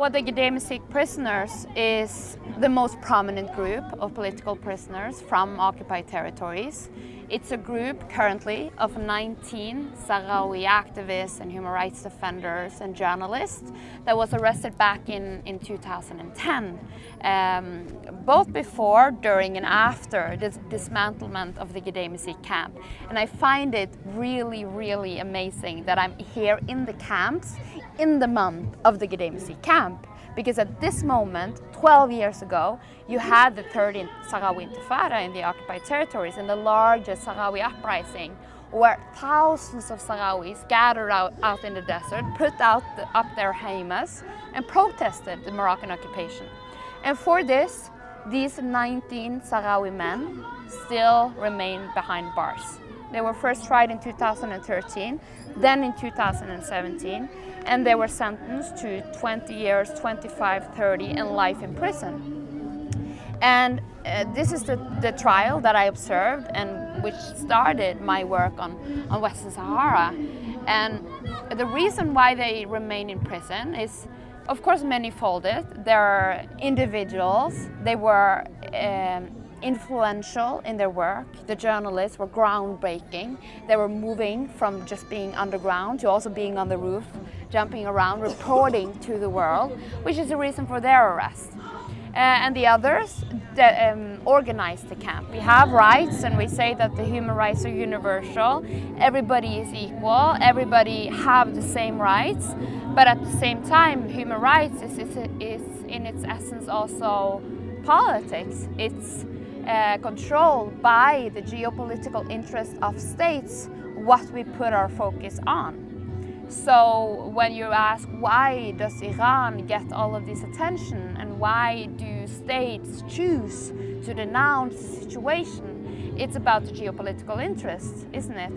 Well, the Gdeim Izik prisoners is the most prominent group of political prisoners from occupied territories. It's a group currently of 19 Saharawi activists and human rights defenders and journalists that was arrested back in 2010, both before, during and after the dismantlement of the Gdeim Izik camp. And I find it really, really amazing that I'm here in the camps in the month of the Gdeim Izik camp. Because at this moment, 12 years ago, you had the 13th Sahrawi Intifada in the occupied territories, and the largest Sahrawi uprising, where thousands of Sahrawis gathered out in the desert, put up their heimas, and protested the Moroccan occupation. And for this, these 19 Sahrawi men still remain behind bars. They were first tried in 2013, then in 2017, and they were sentenced to 20 years, 25, 30, and life in prison. And this is the trial that I observed and which started my work on Western Sahara. And the reason why they remain in prison is, of course, manifolded. They're individuals. They were influential in their work. The journalists were groundbreaking. They were moving from just being underground to also being on the roof, jumping around, reporting to the world, which is the reason for their arrest. And the others that organized the camp. We have rights, and we say that the human rights are universal. Everybody is equal. Everybody have the same rights. But at the same time, human rights is in its essence also politics. It's controlled by the geopolitical interests of states, what we put our focus on. So when you ask why does Iran get all of this attention and why do states choose to denounce the situation, it's about the geopolitical interests, isn't it?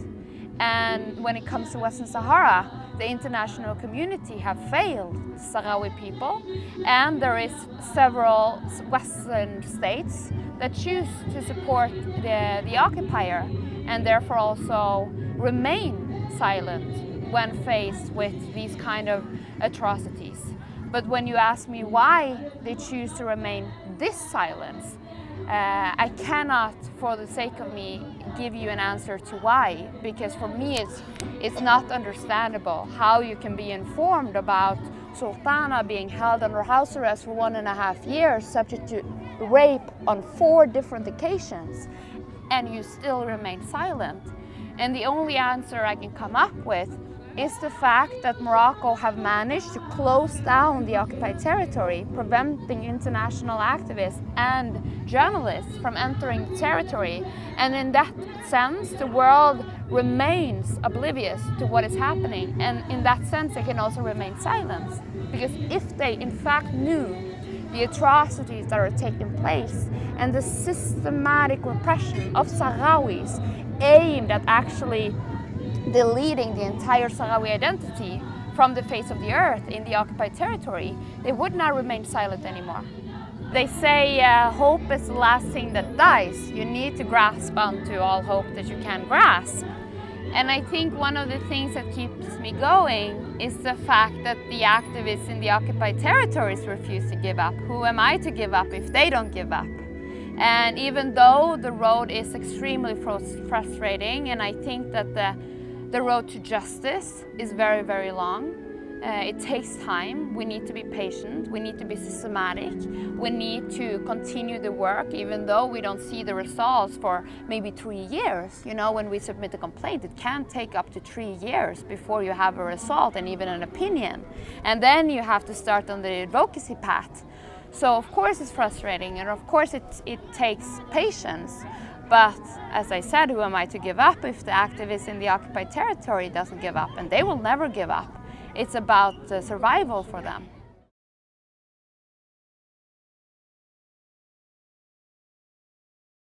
And when it comes to Western Sahara, the international community have failed Sahrawi people, and there is several Western states that choose to support the occupier and therefore also remain silent when faced with these kind of atrocities. But when you ask me why they choose to remain this silent, I cannot, for the sake of me, give you an answer to why, because for me it's not understandable how you can be informed about Sultana being held under house arrest for 1.5 years, subject to rape on 4 different occasions, and you still remain silent. And the only answer I can come up with is the fact that Morocco have managed to close down the occupied territory, preventing international activists and journalists from entering the territory. And in that sense, the world remains oblivious to what is happening. And in that sense, they can also remain silent. Because if they in fact knew the atrocities that are taking place and the systematic repression of Sahrawis aimed at actually deleting the entire Sahrawi identity from the face of the earth in the occupied territory, they would not remain silent anymore. They say hope is the last thing that dies. You need to grasp onto all hope that you can grasp. And I think one of the things that keeps me going is the fact that the activists in the occupied territories refuse to give up. Who am I to give up if they don't give up? And even though the road is extremely frustrating, and I think that the road to justice is very, very long. It takes time. We need to be patient. We need to be systematic. We need to continue the work, even though we don't see the results for maybe 3 years. You know, when we submit a complaint, it can take up to 3 years before you have a result and even an opinion. And then you have to start on the advocacy path. So of course it's frustrating, and of course it takes patience. But as I said, who am I to give up if the activists in the occupied territory doesn't give up? And they will never give up. It's about survival for them.